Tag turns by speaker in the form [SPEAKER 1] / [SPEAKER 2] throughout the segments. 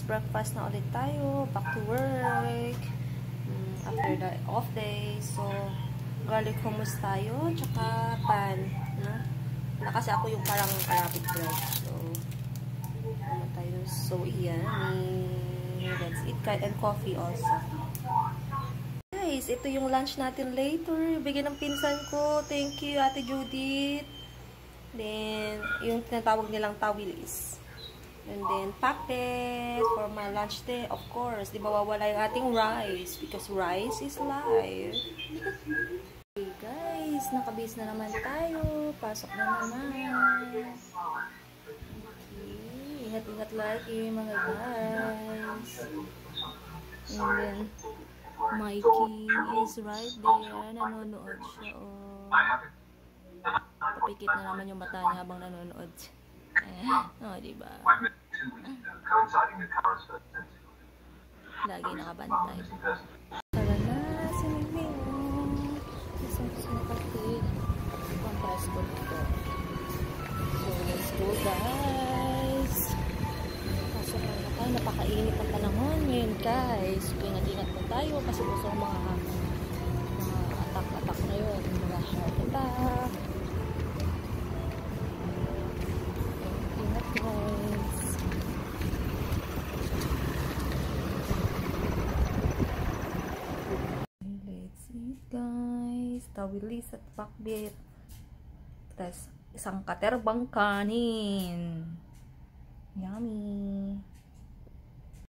[SPEAKER 1] breakfast na ulit tayo. Back to work. After the off day. So, garlic hummus tayo. Tsaka pan. No? Na kasi ako yung parang Arabic bread. So, ano tayo? So, yummy. That's it. And coffee also. Guys, ito yung lunch natin later. Bigyan ng pinsan ko. Thank you, Ate Judith. Then, yung tinatawag nilang tawilis. And then, packet for my lunch day. Of course, di ba wawala yung ating rice? Because rice is life. Okay, guys, nakabase na naman tayo. Pasok na naman. Okay, ingat-ingat lagi mga guys. And then, Mikey is right there. Nanonood siya. Oh. Papikit na naman yung mata niya habang nanonood. Oh, diba? Lagi nakabantay. Tara na, si Miming. Gusto na kasi. Contrast ko dito. So, let's go, guys. Pasok na tayo. Napakainit ang panahon ngayon, guys. Ingat-ingat po tayo kasi gusto mga attack na yun. Mga heart attack. Tawilis at pakbit. Tapos, isang katerbang kanin. Yummy.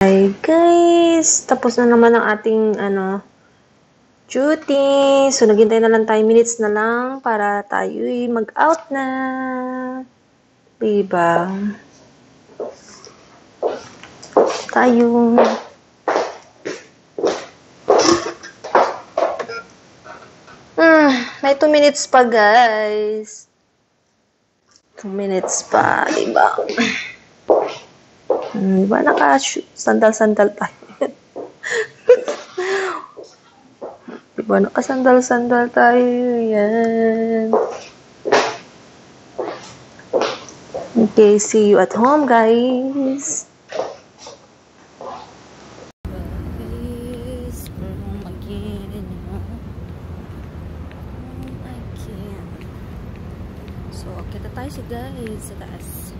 [SPEAKER 2] Hi guys! Tapos na naman ang ating duty. So, naghintay na lang tayo minutes na lang para tayo'y mag-out na. Diba? Tayo. May 2 minutes pa, guys. 2 minutes pa, diba? Diba naka-sandal-sandal tayo? Diba naka-sandal-sandal tayo? Yan. Okay, see you at home, guys.
[SPEAKER 1] So, kita tayo sa guys sa taas.